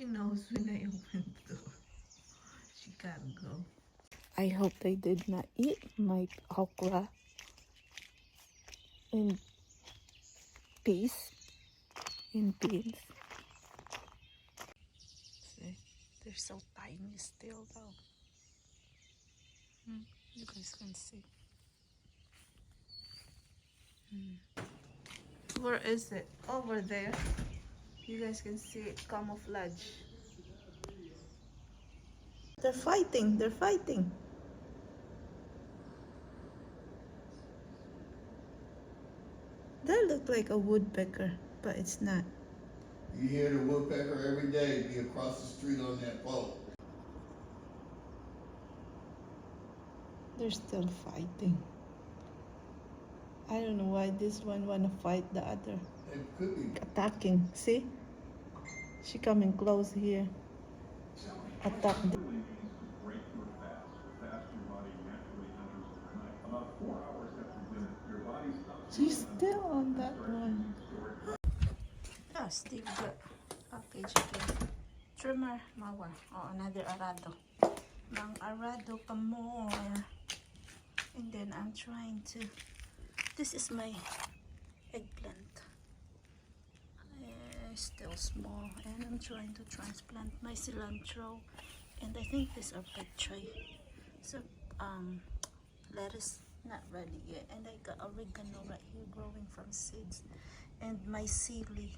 She knows when I open the door. She can't go. I hope they did not eat my okra and peas and beans. See, they're so tiny still though. You guys can see. Where is it? Over there. You guys can see it camouflage. They're fighting. They're fighting. That look like a woodpecker, but it's not. You hear the woodpecker every day be across the street on that pole. They're still fighting. I don't know why this one wanna fight the other. It could be. Attacking. See? She coming close here. Attack. She's still on that one. Oh, Steve got package again. Trimmer Mower. Oh, another arado. Mang arado pa more. And then I'm trying to... This is my eggplant. Still small. And I'm trying to transplant my cilantro. And I think these are petri. So, lettuce, not ready yet. And I got oregano right here growing from seeds. And my sili.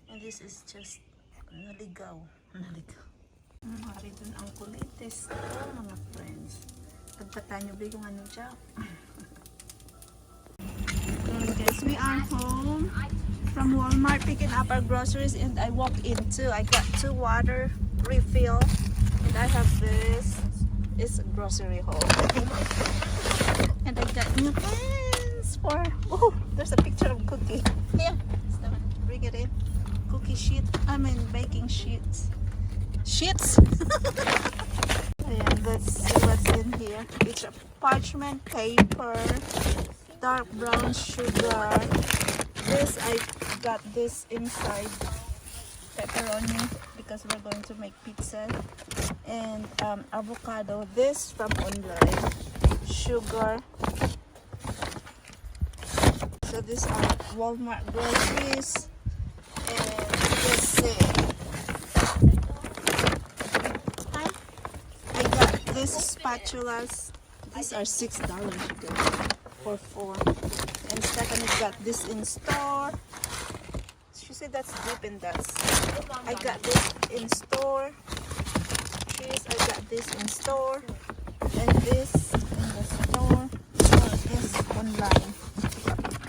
And this is just naligaw. Naligaw. Mari dun ang kulitis. Oh, mga friends. Pagpatan nyo ba yung ano dyan? Guys, we are home from Walmart picking up our groceries. And I walked in too. I got 2 water refill. And I have this. It's a grocery haul. And I got new pens for... Oh, there's a picture of cookie. Here. Bring it in. Cookie sheet. I mean baking sheets. Sheets? And let's see what's in here. It's a parchment paper, dark brown sugar. This, I got this inside pepperoni because we're going to make pizza. And avocado. This from online. Sugar. So these are Walmart groceries. And let's see. I got these spatulas. These are $6 for 4. And Stephanie got this in store. She said that's Dippin' Dots. I got this in store. Cheese, I got this in store. And this in the store. Or this online.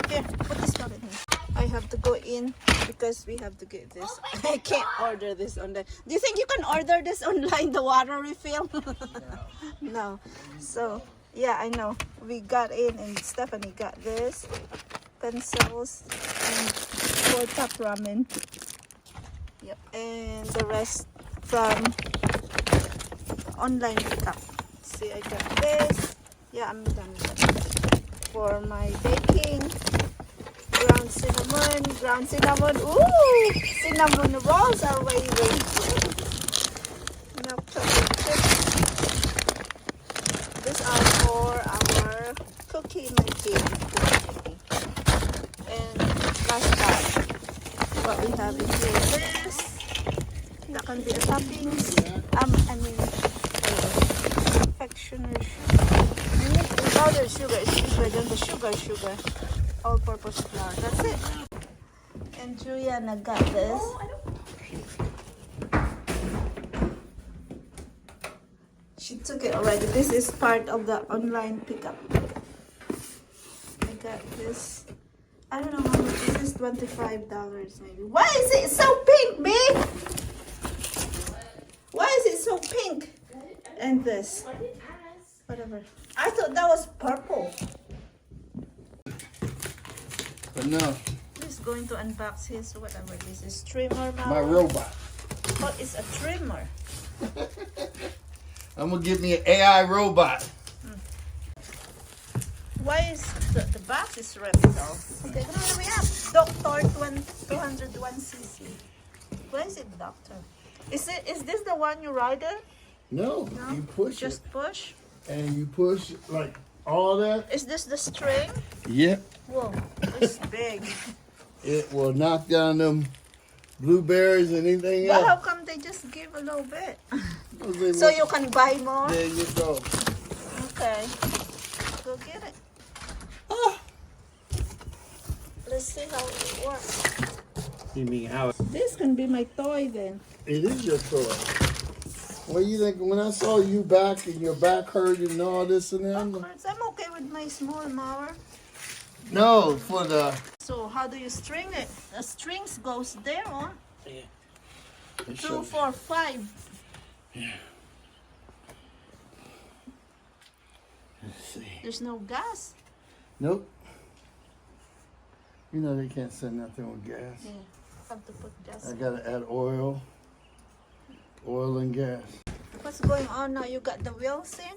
Here, put this one in here. I have to go in because we have to get this. I can't order this online. Do you think you can order this online, the water refill? No. So, yeah, I know. We got in and Stephanie got this. Pencils and 4 top ramen. Yep. And the rest from online pickup. See, I got this. Yeah, I'm done with that. For my baking. Ground cinnamon. Ooh, cinnamon rolls are waving. Milk chocolate chips. These are for our cookie making. And last time, what we have in here is this. That can be a toppings. I mean, confectioner sugar. Powdered sugar is cheaper than the sugar. All-purpose flour. That's it. And Juliana got this. She took it already. This is part of the online pickup. I got this. I don't know how much. This is $25 maybe. Why is it so pink, babe? Why is it so pink? And this. Whatever. I thought that was purple. But no. He's going to unbox his whatever this is. Trimmer Mower. My robot. Oh, it's a trimmer. I'm gonna get me an AI robot. Why is the box is ripped though? Okay, hurry up. Doctor 201cc. Where is it, doctor? Is this the one you ride it? No, No, you push just it. push. And you push like all that. Is this the string? Yep. Whoa, it's big. It will knock down them blueberries and anything But how else. come they just give a little bit? Okay, So well, you can buy more? there you go. Okay. Go get it. Ah. Let's see how it works. You mean how? This can be my toy then. It is your toy. What do you think? When I saw you back and your back hurt and all this and Of that. course, I'm okay with my small mower. No, for the. So how do you string it? The strings goes there on. Yeah. 2, 4, 5. Yeah. Let's see. There's no gas. Nope. You know they can't send nothing with gas. Yeah, have to put gas. I gotta add oil and gas. What's going on now? You got the wheels in?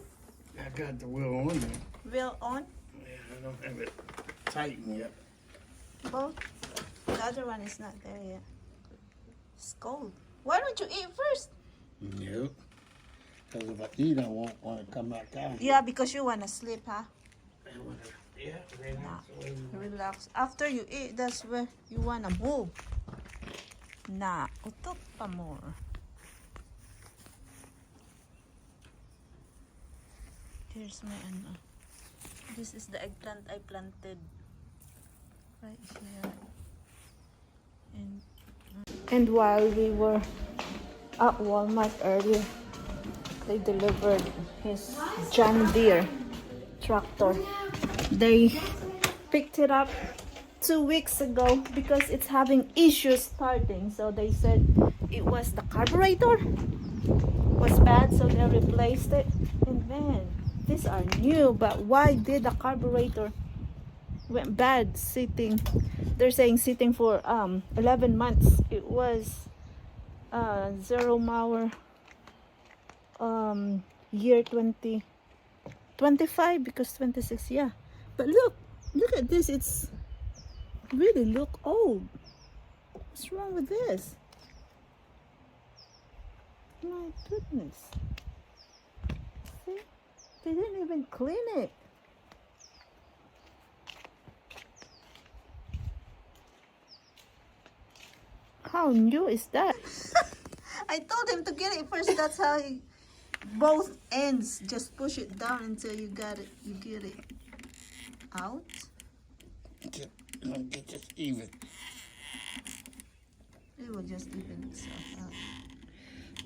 I got the wheel on there. Wheel on? Yeah, I don't have it tightened yet. Both? The other one is not there yet. It's cold. Why don't you eat first? Nope. Because if I eat, I won't want to come back out. Yeah, because you want to sleep, huh? Yeah, relax. Relax. After you eat, that's where you want to move. Nah, utok pa more. Here's my ano. This is the eggplant I planted right here. And while we were at Walmart earlier, they delivered his JohnDeer tractor. They picked it up 2 weeks ago because it's having issues starting. So they said it was the carburetor was bad, so they replaced it. And man, these are new, but why did the carburetor went bad sitting? They're saying sitting for 11 months. It was zero mower year 2025 because 26, yeah. But look at this, it's really look old. What's wrong with this? My goodness. See? They didn't even clean it. How new is that? I told him to get it first. That's how he, both ends. Just push it down until you got it. You get it out. Get this even. It will just even itself out.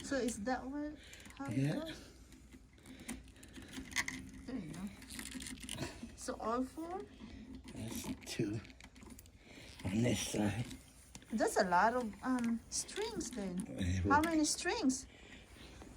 So is that what? How it Yeah. goes? There you go. So all 4? That's 2 on this side. That's a lot of strings then. How many strings?